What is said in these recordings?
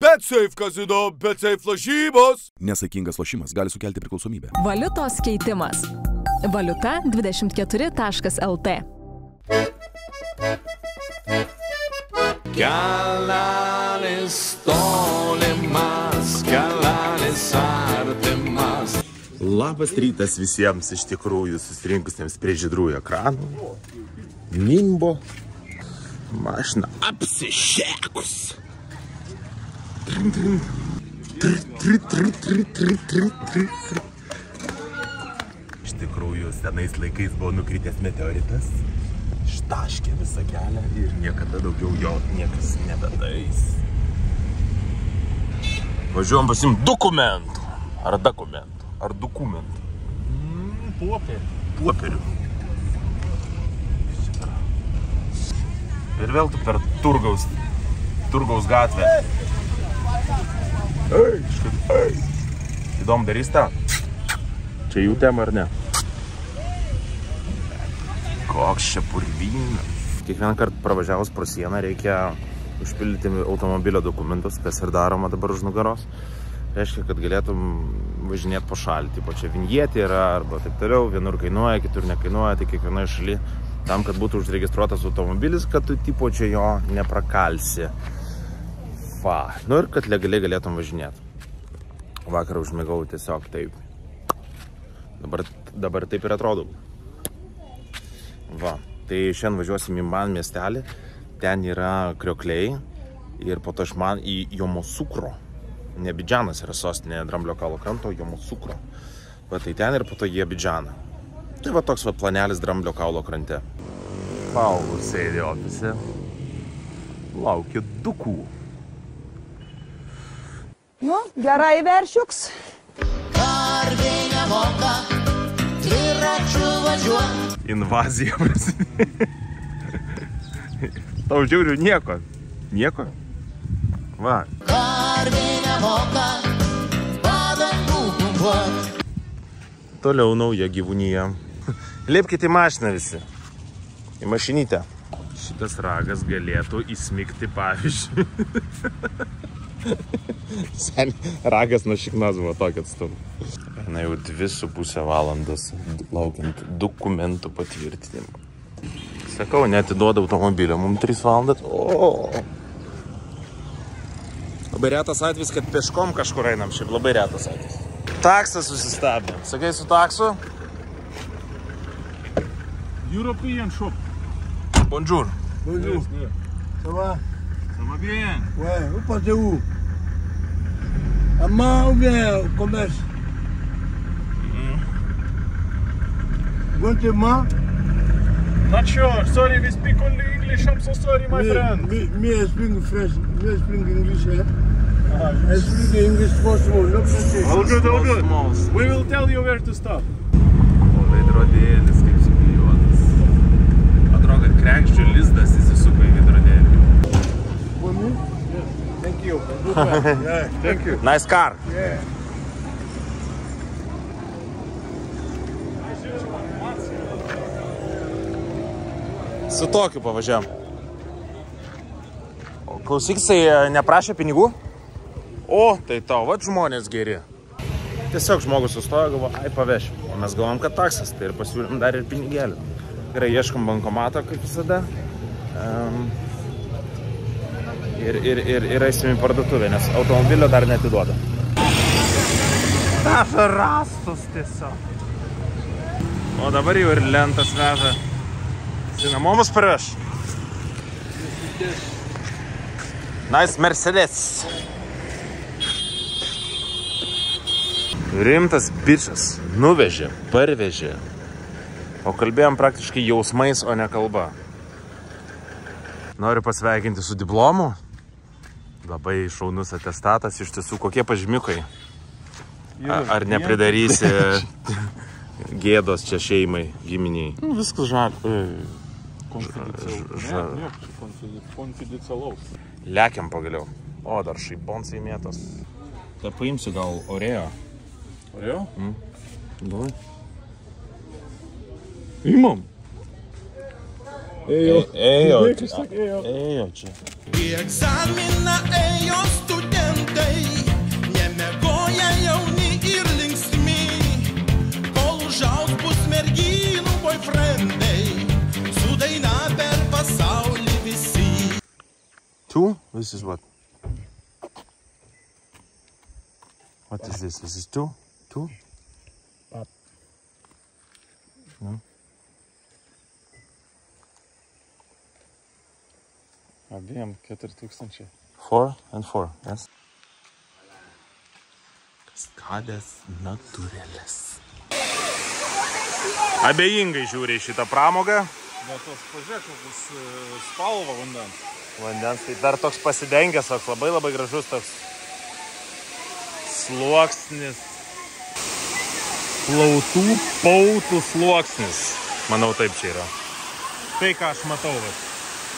BetSafe kazino, BetSafe lošybos. Nesaikingas lošimas gali sukelti priklausomybę. Valiutos keitimas. Valiuta24.lt. Kelelis tolimas, kelelis artimas. Labas rytas visiems iš tikrųjų susirinkusiems prie žydrųjų ekranų. Nimbo. Mašina apsišėkus. Iš tikrųjų, senais laikais buvo nukritęs meteoritas, ištaškė visą kelią ir niekada daugiau jo niekas nebedais. Važiuojam pasiimt dokumentų. Ar dokumentų? Ar dokumentų? Popierių. Ir vėl tu per Turgaus gatvę. Įdomu, darys tą? Čia jų tema ar ne? Koks čia purvynas. Kiekvieną kartą pravažiavus pro sieną reikia užpildyti automobilio dokumentus, kas ir daroma dabar už nugaros. Reiškia, kad galėtum važinėti po šalį. Tipo čia vinjetė yra arba taip toliau. Vienur kainuoja, kitur nekainuoja, tai kiekvienoje šalyje. Tam, kad būtų užregistruotas automobilis, kad tu tipo čia jo neprakalsi. Va. Nu ir kad legaliai galėtum važinėti. Vakar užmigau tiesiog taip. Dabar taip ir atrodau. Va. Tai šiandien važiuosim į Man miestelį. Ten yra kriokliai. Ir po to iš Man į Jomosukro. Ne Abidžanas yra sostinė Dramblio kaulo kranto, Jomosukro. Va tai ten ir po to į Abidžaną. Tai va toks va planelis Dramblio kaulo krante. Paulius sėdė ofise. Laukia dukų. Nu, gerai veršiuks. Karvė nemoka, dviračiu važiuot. Invazija prasidėjo. Tau žiūriu nieko. Nieko? Va. Karvė nemoka, padangų pumpuot. Toliau nauja gyvūnyje. Lipkite į mašiną visi. Į mašinytę. Šitas ragas galėtų įsmigti pavyzdžiui. Sen, ragas nuo šiknos buvo tokį atstumą. Na jau 2,5 valandos laukiant dokumentų patvirtinimą. Sakau, neatiduoda automobilio, mums 3 valandas. O. Labai retas atvejis, kad peškom kažkur einam, šiaip labai retas atvejis. Taksas susistabdė. Sakai su taksu? European shop. Bonjour. Bonjour. Ça va? Ça va bien. Ouais, vous partez où? À Man ou bien au commerce? Going to Man? Not sure. Sorry, we speak only English. I'm so sorry, my friend. Me I speak French. Me I speak English, eh? I speak English for small, no French. All good, all good. We will tell you where to stop. O veidrodėlis kaip suklijuotas. Atrodo, kad kregždžių lizdas įsisuko į veidrodėlį. For me? Yes. Thank you. Yeah, Thank you. Nice car. yeah. Su tokiu pavažiavam. O klausyk, jisai neprašė pinigų? O, tai tau, vat žmonės geri. Tiesiog žmogus sustojo, galvo, ai pavešim. O mes galvom, kad taksas, tai ir pasiūlėm dar ir pinigėlį. Gerai, ieškom bankomato, kaip visada. Ir eisim į parduotuvę, nes automobilio dar neatiduoda. Veža rastus tiesiog. O dabar jau ir lentas veža. Cinamomus parveš. Nice Mercedes. Rimtas bičas. Nuvežė, parvežė. O kalbėjom praktiškai jausmais, o ne kalba. Noriu pasveikinti su diplomu. Labai šaunus atestatas. Iš tiesų, kokie pažymiukai. Ar nepridarysi gėdos čia šeimai, giminiai? Viskas Konfidencialaus. Lekiam pagaliau. O, dar šaibonsai mėtos. Tai paimsiu gal Oreo. Oreo? Davai. Imam. Ėjo Ėjo. Ėjo čia. Į egzaminą ėjo studentas. 2? This is what? What is this? This is 2? 2? No. Abiem 4000. 4 and 4, yes. Kaskadės natūrėlės. Abejingai žiūri šitą pramogą. Bet tos pažiūrėk, bus spalva vandens. Vandens tai dar toks pasidengęs, toks labai gražus toks sluoksnis. Plautų pautų sluoksnis. Manau, taip čia yra. Tai, ką aš matau.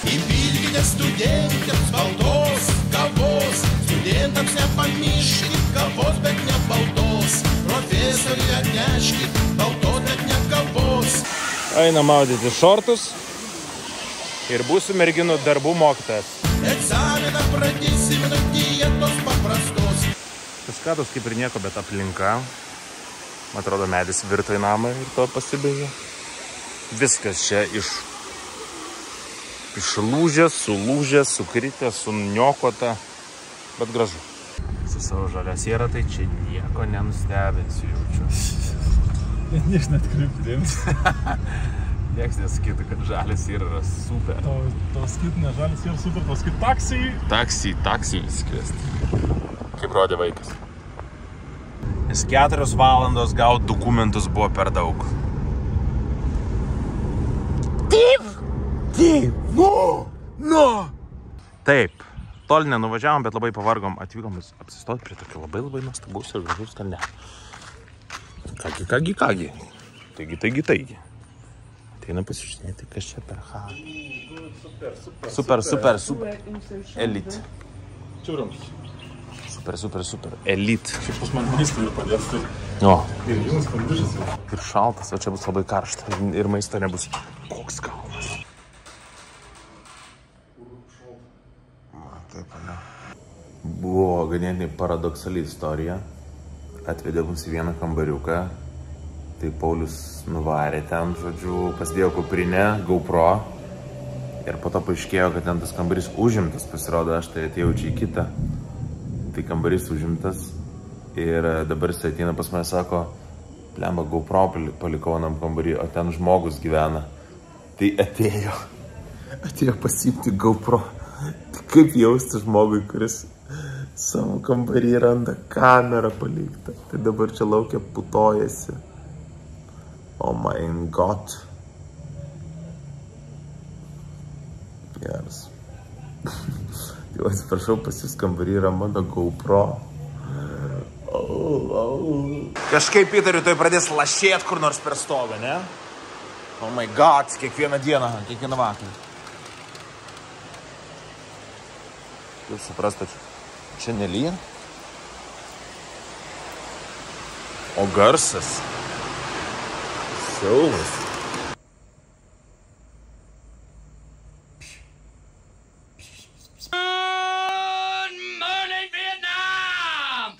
Įpilkite studentams baltos kavos, studentams nepamirškit kavos, bet ne baltos. Profesoriui atneškit baltos, bet ne kavos. Einam maudyti šortus ir būsiu merginų darbų mokytojas. Egzaminą pradėsim nuo dietos paprastos. Kaskados kaip ir nieko, bet aplinka. Atrodo, medis virto į namą ir to pasibaigė. Viskas čia išlūžęs, sulūžęs, sukritęs, suniokota, bet gražu. Su savo žalia siera tai čia nieko nenustebinsiu, jaučiu. Niekas net kreipti dėmesį. Niekas nesakytų, kad žalia siera yra super. To sakytų, ne žalia siera super, to sakytų Taksį įskviesti. Kaip rodė vaikas. Nes 4 valandos gauti dokumentus buvo per daug. Taip, toli nenuvažiavom, bet labai pavargom. Atvykom apsistoti prie tokio labai nuostabaus ir gražaus kalne. Kągi. Taigi. Ateina pasižiūrėti, kas čia per ką. Super. Elite. Čiūrams. Super. Elite. Šiaip pas man maistą ir padės. O. Ir vienas kondišas. Ir šaltas, o čia bus labai karšta. Ir maisto nebus. Koks kalnas. Taip, ne. Buvo ganėtinai paradoksali istorija. Atvedė mus į vieną kambariuką. Tai Paulius nuvarė ten, žodžiu, pasidėjo kuprinę, GoPro. Ir po to paaiškėjo, kad ten tas kambarys užimtas. Pasirodo, aš tai atėjau čia į kitą. Tai kambarys užimtas. Ir dabar jis ateina pas mane, sako, plemba, GoPro palikau anam kambarį, o ten žmogus gyvena. Tai atėjo pasiimti GoPro. Tai kaip jausti žmogui, kuris savo kambarį randa kamerą palikta. Tai dabar čia laukia putojasi. Oh my god. Geras. Jau atsiprašau, pas jūs kambarį yra mano GoPro. Kažkaip įtariu, tai pradės lašėt kur nors per stogą, ne? Oh my god, kiekvieną dieną, kiekvieną vakarą. Jūs suprastat, čia nelyja. O garsas. Siaubas.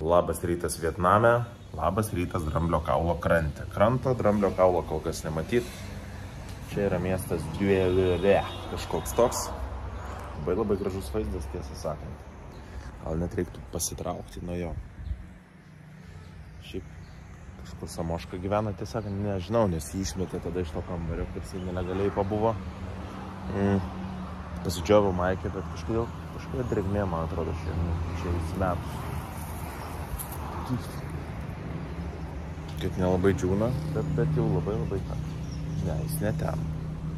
Labas rytas Vietname, labas rytas Dramblio kaulo krante. Kranto Dramblio kaulo kol kas nematyt. Čia yra miestas Duelė, kažkoks toks. Labai gražus vaizdas, tiesą sakant. Gal net reiktų pasitraukti nuo jo. Šiaip kažkur Samoška gyvena, tiesą sakant, nežinau, nes jį išmetė tada iš to kambario, kad jis nelegaliai pabuvo. Pasidžiovau Maikė, bet kažkodėl drėgmė, man atrodo, čia įsimetus. Kaip nelabai džiūna, bet jau labai ką. Ne, jis ne ten.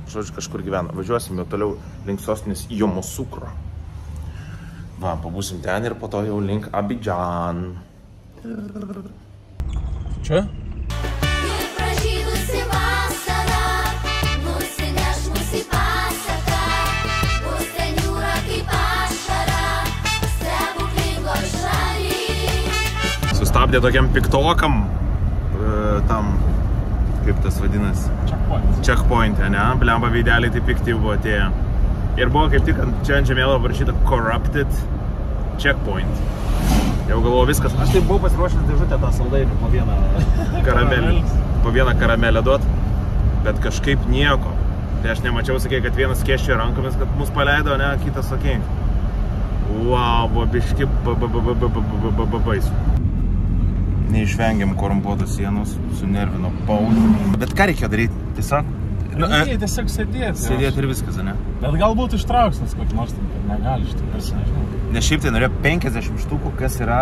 Žodžiu, kažkur gyvena. Važiuosime toliau link sostinės Yamoussoukro. Va, pabūsim ten ir po to jau link Abidžan. Čia? Sustabdė tokiam piktokam, tam, kaip tas vadinasi? Checkpoint'e, ne? Blemba veideliai tai pikti buvo atėję. Ir buvo kaip tik čia ant žemėlapio parašyta Corrupted Checkpoint. Jau galvoju viskas. Aš taip buvau pasiruošęs dėžutę tą saldainį po vieną karamelę duot, bet kažkaip nieko. Tai aš nemačiau, sakė, kad vienas skėsčiojo rankomis, kad mus paleido, ne, kitas sakė. Wow, buvo biški baisu. Neišvengiam korumpuotos sienos, sunervino paudų. Bet ką reikia daryti? Tiesiog? Tiesiog sėdėti. Sėdėti ir viskas, ne? Bet galbūt ištrauks, nes kokį nors negali iš tikrųjų, nežinau. Nes šiaip tai norėjo 50 štukų, kas yra...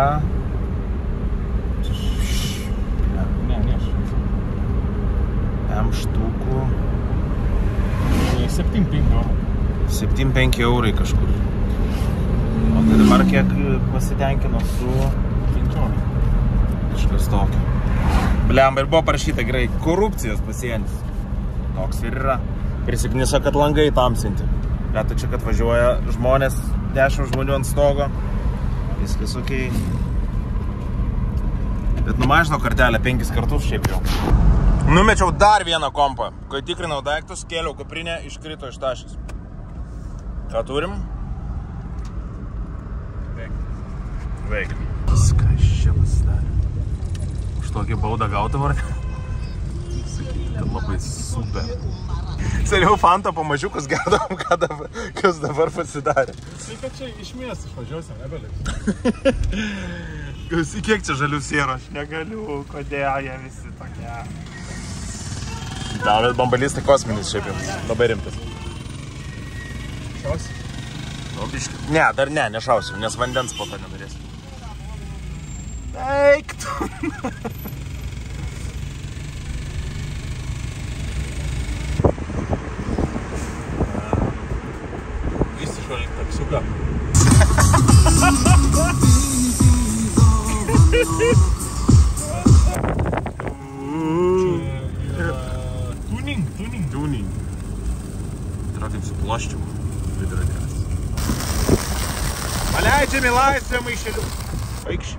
Ne. 5 štukų... 7,5 eurų. 7,5 eurai kažkur. O tai dabar kiek pasitenkino su... 15. Kažkas tokio. Blemba, ir buvo parašyta gerai, korupcijos pasienis. Toks ir yra. Prisipnisa, kad langai tamsinti. Lietu čia, kad važiuoja žmonės, 10 žmonių ant stogo. Viskas okei. Bet numažino kartelę 5 kartus šiaip jau. Numečiau dar vieną kompą. Kai tikrinau daiktus, kėliau kuprinę, iškrito iš tašės. Ką turim? Veik. Kas čia pasidarė? Už tokį baudą gautą vardą? Kad labai super. Seniau Fanta pamažiukus gerdom, kas dabar pasidarė. Tai kad čia iš miestų išvažiuosim, nebeliks. Kiek čia žalių sienų? Aš negaliu, kodėl jie visi tokie. Bet bambalys tai kosminis šiaip jums. Labai rimtas. Šausi? Ne, dar ne, nešausiu, nes vandens po to nedarėsiu. Eik tu. Įsišvalyk taksiuką. Tuning. Tai yra taip su ploščiu. Vidradėlis. Paleidžiam į laisvę maišeliu. Vaikščiai.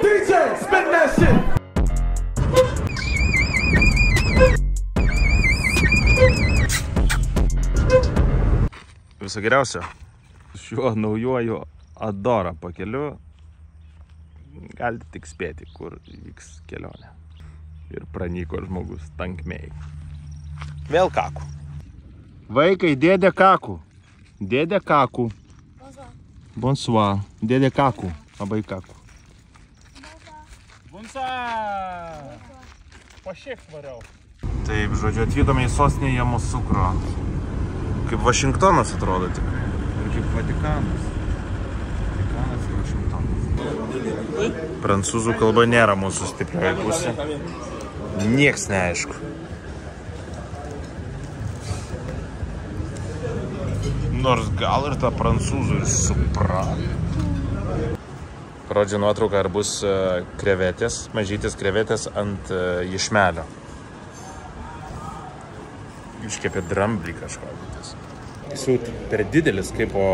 DJ, spin that shit! Viso geriausio. Šiuo naujuoju Adora pakeliu galite tik spėti, kur vyks kelionė. Ir pranyko žmogus tankmėj. Vėl kakų. Vaikai, dėdė kakų. Dėdė kakų. Bonsoir. Dėdė kakų. Labai kakų. Bunsa! Pašiek variau. Taip, žodžiu, atvykome į sostinę Jamusukro. Kaip Vašingtonas atrodo tikrai. Ir kaip Vatikanas. Vatikanas ir Vašingtonas. Prancūzų kalba nėra mūsų stiprioji pusė. Nieks neaišku. Nors gal ir ta prancūzų ir suprato. Parodžiu nuotrauką, ar bus krevetės, mažytis krevetės ant iešmelio. Iškepė dramblį kažką. Jis jau per didelis, kaip po...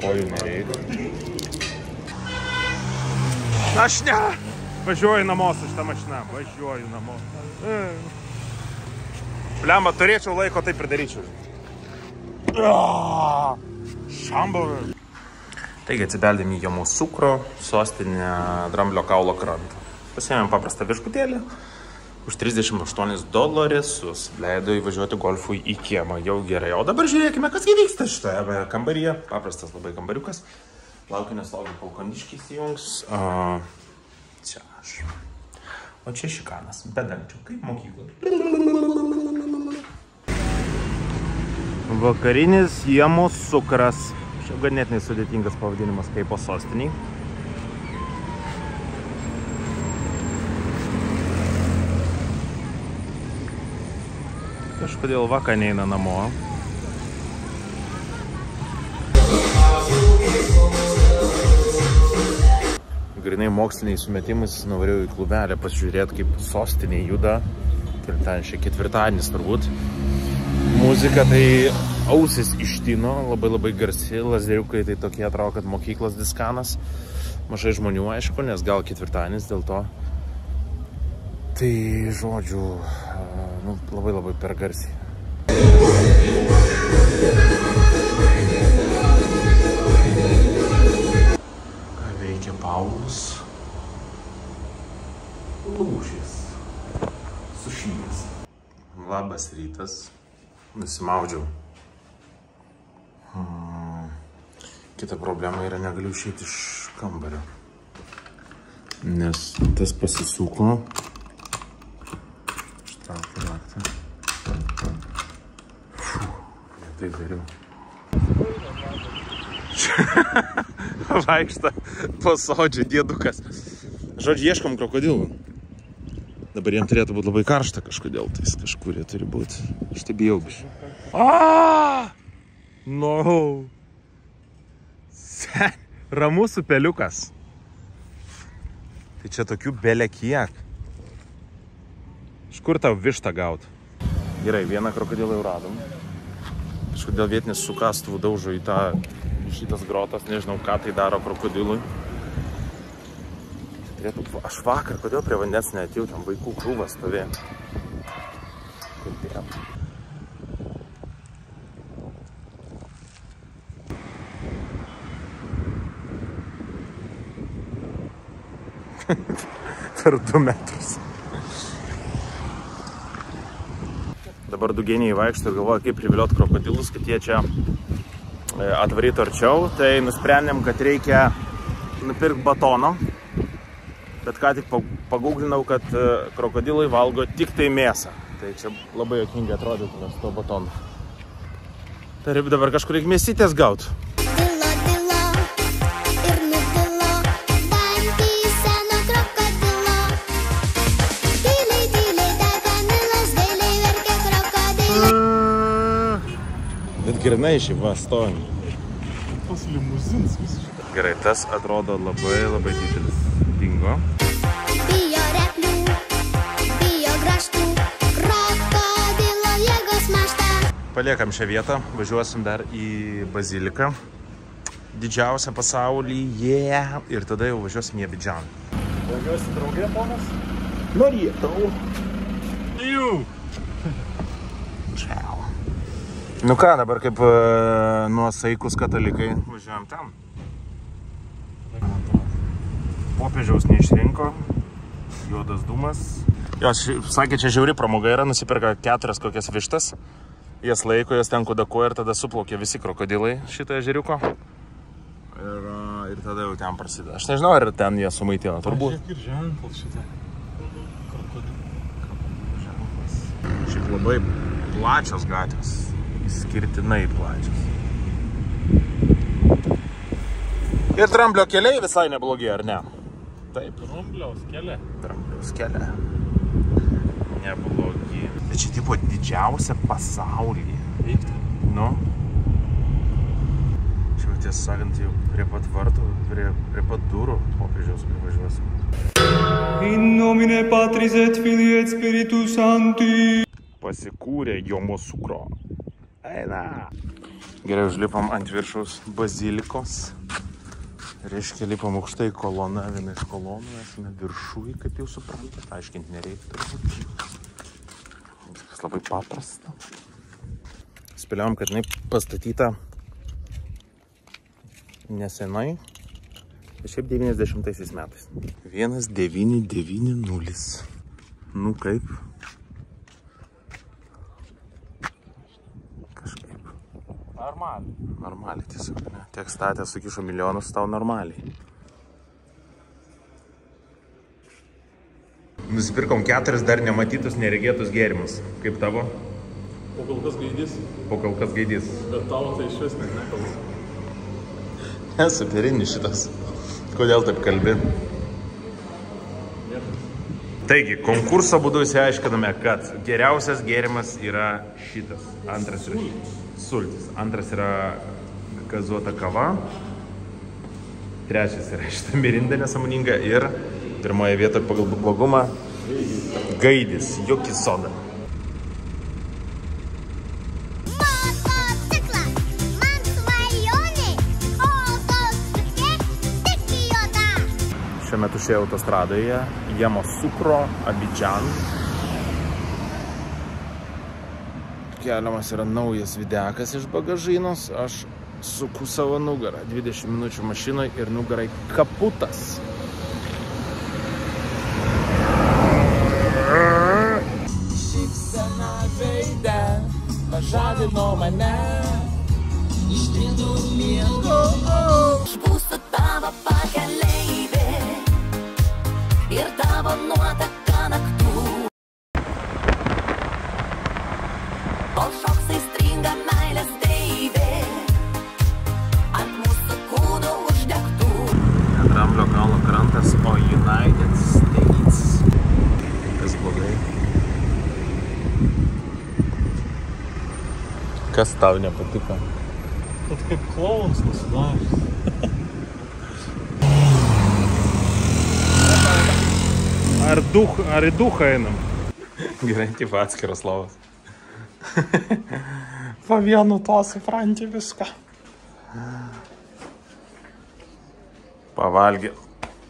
Kojų nereikia. Aš ne! Važiuoju namo su šitą mašiną. Važiuoju namo. Blemba, turėčiau laiko, taip ir daryčiau. Šambovė. Taigi atsibeldėm į Jamusukro sostinę Dramblio kaulo krantą. Pasiėmėm paprastą viešbutėlį. Už $38 leido įvažiuoti golfui į kiemą. Jau gerai. O dabar žiūrėkime, kas vyksta šitoje kambaryje. Paprastas labai kambariukas. Laukiu, nes laukiu, kol kondiškiai įsijungs. Čia aš. O čia šikanas. Bedančių. Kaip mokykla. Vakarinis Jamusukras. Šiaip ganėtinai sudėtingas pavadinimas kaip po sostiniai. Kažkodėl vaka neina namo. Grinai moksliniais sumetimais nuvarėjau į klubelę pasižiūrėti, kaip sostiniai juda. Ir ten šiek ketvirtadienis turbūt. Muzika tai ausis ištino, labai garsi. Lazderiukai tai tokie atrodo, kad mokyklos diskanas. Mažai žmonių, aišku, nes gal ketvirtadienis dėl to. Tai, žodžiu, labai per garsiai. Labas rytas. Nusimaudžiau. Kita problema yra, negaliu išeiti iš kambario. Nes tas pasisuko. Ištraukti raktą. Tai dariau. Vaikšta po sodžiu dėdukas. Žodžiu, ieškom krokodilų. Dabar jiem turėtų būti labai karšta kažkodėl. Tai kažkur jie turi būti. Aš tai bijau biškai. No. Ramus upeliukas. Tai čia tokių belė kiek. Iš kur tau vištą gaut? Gerai, vieną krokodilą jau radom. Kažkodėl vietinis su kastuvu daužo į šitas grotas. Nežinau, ką tai daro krokodilui. Aš vakar, kodėl prie vandens neatėjau, tam vaikų krūvas stovė. Kodėl? Per 2 metrus. Dabar du genijai vaikšto ir galvoja, kaip privilioti krokodilus, kad jie čia atvarytų arčiau. Tai nusprendėm, kad reikia nupirkti batono. Bet ką tik paguglinau, kad krokodilai valgo tik tai mėsą. Tai čia labai juokingai atrodytų su to batonu. Tai dabar kažkur reikia mėsytės gauti. Bet grinai šį va stovim. Tas limuzins visiškai. Gerai, tas atrodo labai labai didelis. Dingo. Bijo replių, bijo grąžtų, krokodilo jėgos mašta. Paliekam šią vietą, važiuosim dar į baziliką. Didžiausią pasaulyje. Ir tada jau važiuosim į Abidžaną. Važiuosi draugė, ponas? Norėtau. Jų. Čiau. Nu ką, dabar kaip nuosaikus katalikai važiuojam ten. Popiežiaus neišrinko, juodas dūmas. Jos sakė, čia žiauri pramoga yra, nusipirka 4 kokias vištas. Jas laiko, jas ten kudakuoja ir tada suplaukė visi krokodilai šito ežeriuko. Ir tada jau ten prasideda. Aš nežinau, ar ten jie sumaitina, turbūt. Žiūrėk ir ženklas šitą. Ženklas. Šiaip labai plačios gatvės. Skirtinai plačios. Ir Dramblio keliai visai neblogi, ar ne? Taip. Drambliaus keliai. Drambliaus keliai. Neblogi. Tai čia tipo didžiausia pasaulyje. Eikti. Nu. Čia jau tiesą sakant, jau prie pat vartų, prie pat durų popiežiaus privažiuosim. In nomine Patris et Filii et Spiritus Sancti. Pasikūrė Jomosukro. Eina. Gerai, užlipam ant viršaus bazilikos. Reiškia, lipam aukštai kolona, viena iš kolonų, esame viršui, kaip jau suprantat, aiškinti nereikia. Viskas labai paprasta. Spėliom, kad jinai pastatyta nesenai, šiaip 90 metais. 1990. Nu kaip? Normaliai tiesiog, ne? Tiek statė, sukišo milijonus, tau normaliai. Nusipirkom 4 dar nematytus, neregėtus gėrimus. Kaip tavo? Po kol kas gaidys. Po kol kas gaidys. Bet tavo tai iš vis net nekalbas. Superinis šitas. Kodėl taip kalbi? Taigi, konkurso būdu įsiaiškiname, kad geriausias gėrimas yra šitas. Antras yra sultis. Antras yra gazuota kava. Trečias yra šitą mirindą nesąmoningą. Ir pirmoje vietoje pagal blogumą gaidis, joki soda. Šiuo metu šioje autostradoje Jomosukro, Abidžan. Keliamas yra naujas videkas iš bagažynos. Aš suku savo nugarą. 20 minučių mašinoje ir nugarai kaputas. Šypsena veikia. nuo mane. Išlindo miego. Aš būsiu tavo pakeleivė ir tavo nuotaka naktų. Kol šoks aistringa meilės deivė ant mūsų kūnų uždegtų. Dramblio kalno krantas, o United States. Kas blogai? Kas tau nepatiko? Tad kaip klaunas pasidarys. Ar į duchą einam? Gerai, taip atskiras lovas. Po vienu to supranti viską. Pavalgė.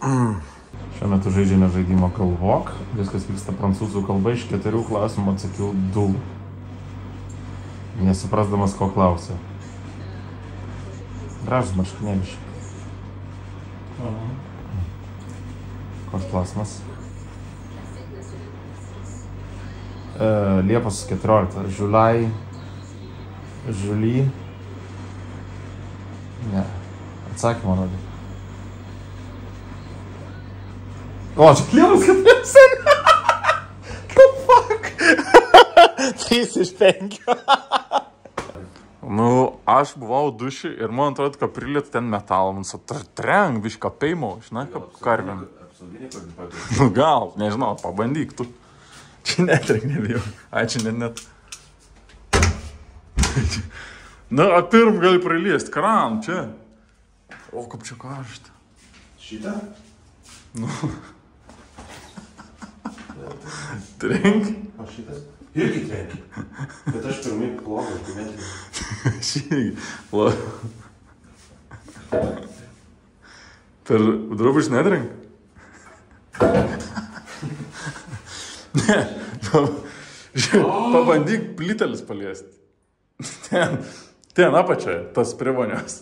Šiuo metu žaidžiame žaidimą Galvok. Viskas vyksta prancūzų kalba. Iš 4 klausimų atsakiau 2. Nesuprasdamas, ko klausia. Gražus marškinėliai. Koks klausimas? Liepos 14. Žiulai. Ne. Atsakymą rodė. O, čia Liepos 14. The fuck? 3 iš 5. Nu, aš buvau duši ir man atrodo, kad prilėtų ten metalą. Man trenk, bišką peimau, žinai, kaip karvėm. Nu, gal, nežinau, pabandyk tu. Čia netrenk, nebijau. Ai, čia net. Na, pirm gali priliest, kram, čia. O, kaip čia karšta. Šitą? Nu. Trenk. O šitas? Irgi trenk. Bet aš pirmai plovau, kai netrenk. Šį plovau. Per drabužį netrenk? Ne. Pabandyk plytelis paliesti. Ten apačioje, tas prie vonios.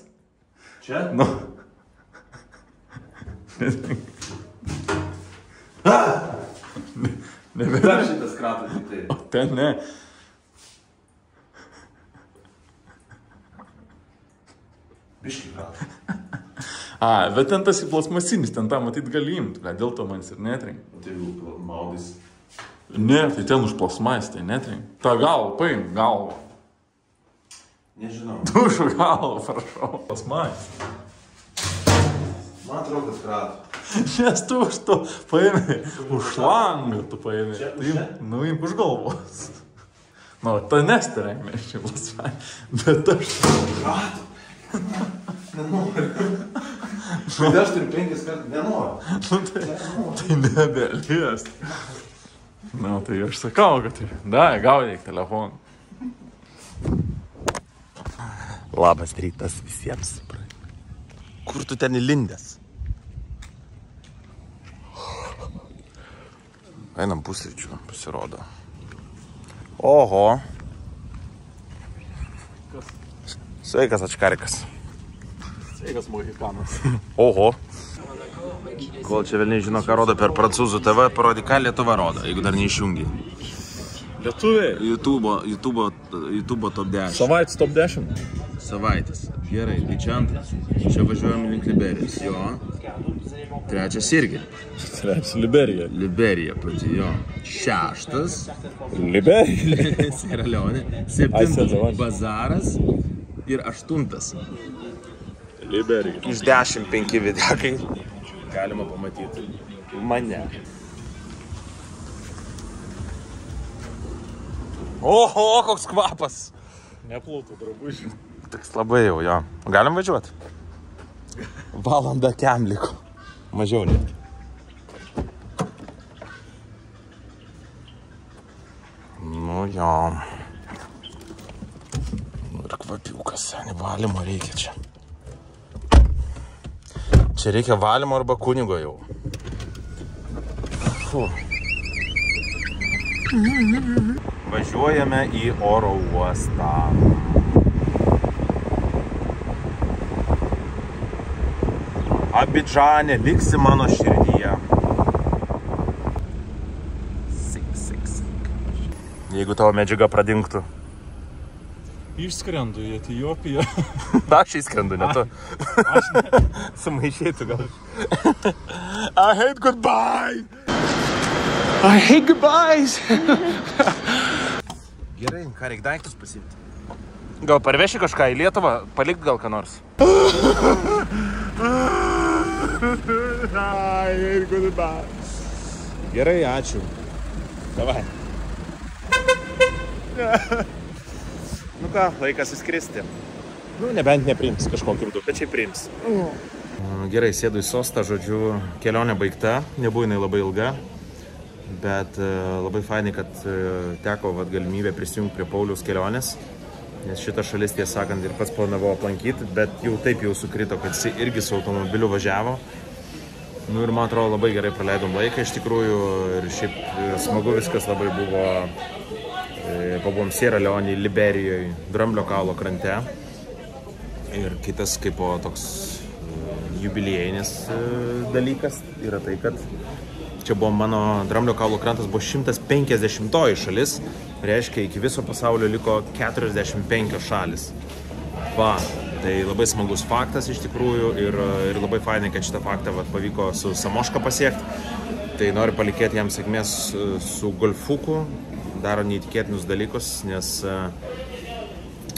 Čia? Nu. Dar šitas kratas tik tai. O ten ne. Biškį kratas. A, bet ten tas į plasmasinis, ten tą matyt gali imti. Dėl to man ir netrenk. Tai jau maudys. Ne, tai ten už plasmais, tai netrenk. Ta galva, paim galvą. Nežinau. Dušu galvą, prašau. Plasmais. Man atrodo, kad kratas. Nes tu už to paėmė, už šlangą tu paėmė. Čia, už čia? Nu, imk už galvos. Nu, ta nesterenk mes čia plasmai. Bet aš... Kratas. Nenoriu. Bet aš turiu 5 kartų, nenoriu. Tai nebelies. Na, tai aš sakau, kad tai... Dai, gaudyk telefoną. Labas rytas visiems. Kur tu ten įlindęs? Einam pusryčių, pasirodo. Oho. Sveikas, Ačkarikas. Sveikas, mohikanas. Oho. Kol čia velniai žino, ką rodo per prancūzų TV, parodyk, ką Lietuva rodo, jeigu dar neišjungi. Lietuviai? YouTube'o top 10. Savaitės top 10. Savaitės. Gerai, tai čia antras. Čia važiuojam link Liberijos, jo. Trečias irgi. Trečias Liberija. Liberija pati, jo. Šeštas. Liberija. Sierra Leone. 7 Bazaras. Ir 8. Liberija. Iš 10 5 videkai. Galima pamatyti. Mane. Oho, koks kvapas. Neplautų drabužių. Tiks labai jau, jo. Galim važiuoti? Valanda kem liko. Mažiau net. Nu jo. Ir kvapiukas, seniai, valymo reikia čia. Čia reikia valymo arba kunigo jau. Fu. Važiuojame į oro uostą. Abidžane liksi mano širdyje. Sik. Jeigu tavo medžiaga pradingtų. Išskrendu į Etiopiją. Aš išskrendu, ne tu. Sumaišėtų gal. I hate goodbye. I hate goodbyes. Gerai, ką reik daiktus pasiimti? Gal parveši kažką į Lietuvą, palikt gal ką nors? I hate goodbye. Gerai, ačiū. Davai. Nu ką, laikas įskristi. Nu, nebent nepriims kažkokiu būdu, bet šiaip priims. Gerai, sėdu į sostą, žodžiu, kelionė baigta, nebuvo jinai labai ilga, bet labai fainai, kad teko galimybė prisijungti prie Pauliaus kelionės, nes šitą šalis, tiesą sakant, ir pats planavau aplankyti, bet jau taip jau sukrito, kad jis irgi su automobiliu važiavo. Nu ir man atrodo, labai gerai praleidom laiką iš tikrųjų ir šiaip smagu viskas labai buvo. Pabuvom Sierra Leone, Liberijoje, Dramblio kaulo krante. Ir kitas kaip toks jubiliejinis dalykas yra tai, kad čia buvo mano Dramblio kaulo krantas buvo 150-oji šalis, reiškia iki viso pasaulio liko 45 šalis. Va, tai labai smagus faktas iš tikrųjų ir labai fainai, kad šitą faktą pavyko su Samoška pasiekti. Tai noriu palikėti jam sėkmės su golfuku. Daro neįtikėtinus dalykus, nes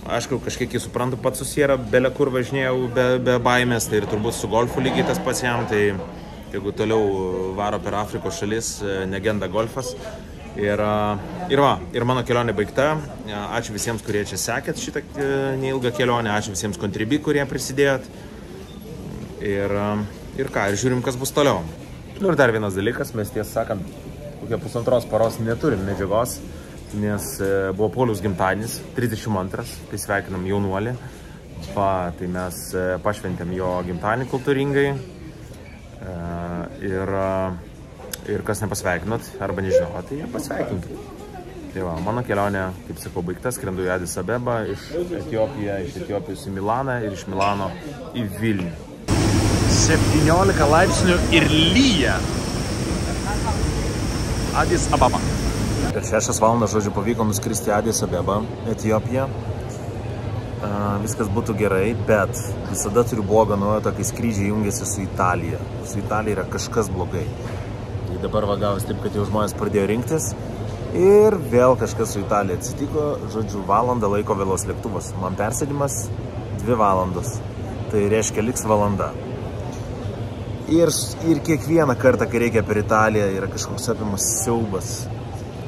aišku, kažkiek jį suprantu pats su Sierra, bele kur važinėjau be baimės, tai ir turbūt su golfu lygiai tas pats jam, tai jeigu toliau varo per Afrikos šalis, negenda golfas. Ir mano kelionė baigta. Ačiū visiems, kurie čia sekėt šitą neilgą kelionę, ačiū visiems kontribi, kurie prisidėjot. Ir žiūrim, kas bus toliau. Nu ir dar vienas dalykas, mes tiesą sakant, kokią pusantros paros neturim medžiagos, nes buvo Pauliaus gimtadienis, 32, tai sveikinam jaunuolį. Tai mes pašventėm jo gimtadienį kultūringai. Ir kas nepasveikinot, arba nežinot, tai pasveikinkit. Tai va, mano kelionė, kaip sakau, baigta, skrendu į Adis Abebą, iš Etiopijos į Milaną ir iš Milano į Vilnių. 17 laipsnių ir lyja. Adis Ababa. Per 6 valandas, žodžiu, pavyko nuskristi Adis Abebą, Etiopiją. Viskas būtų gerai, bet visada turiu blogą nuojautą, kai skrydžiai jungiasi su Italija. Su Italija yra kažkas blogai. Tai dabar gavosi taip, kad jau žmonės pradėjo rinktis ir vėl kažkas su Italija atsitiko. Žodžiu, valandą laiko vėlos lėktuvas. Man persėdimas 2 valandos. Tai reiškia liks valanda. Ir kiekvieną kartą, kai reikia per Italiją, yra kažkoks apimas siaubas.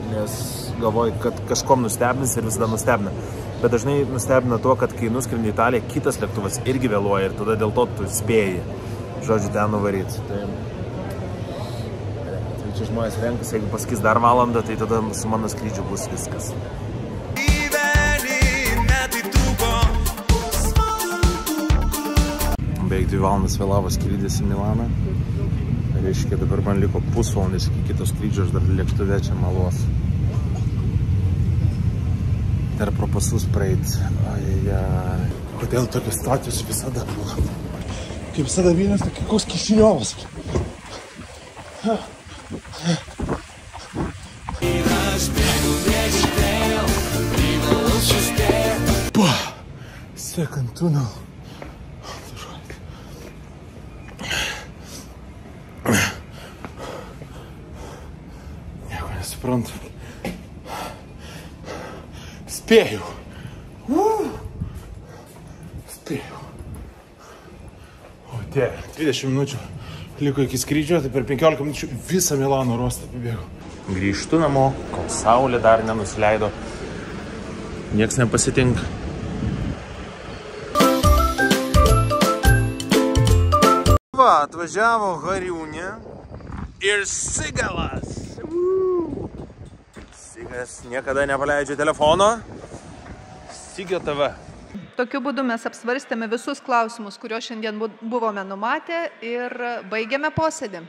Nes galvoju, kad kažkom nustebins ir visada nustebina. Bet dažnai nustebina tuo, kad kai nuskrendi į Italiją, kitas lėktuvas irgi vėluoja ir tada dėl to tu spėji, žodžiu, ten nuvaryti. Tai čia žmonės renkasi, jeigu pasakys dar valandą, tai tada su mano skrydžiu bus viskas. Beveik 2 valandas vėlavo skrydis į Milaną. Reiškia, dabar man liko pusvalandis iki kito skrydžio, aš dar lėktuve čia maluos. Dar pro pasus praeit. Kodėl tokios situacijos visada buvo? Kaip visada Vilnius, tai koks Kišiniovas. Second tunnel. Nieko nesuprantu. Spėjau. Spėjau. O, 20 minučių liko iki skrydžio, tai per 15 minučių visą Milano rostą apibėgau. Grįžtu namo, kol saulė dar nenusileido. Nieks nepasitinka. Va, atvažiavo Hariūnė ir Sigalas. Sigas niekada nepaleidžia telefono. Sigio TV. Tokiu būdu mes apsvarstėme visus klausimus, kuriuos šiandien buvome numatę ir baigėme posėdį.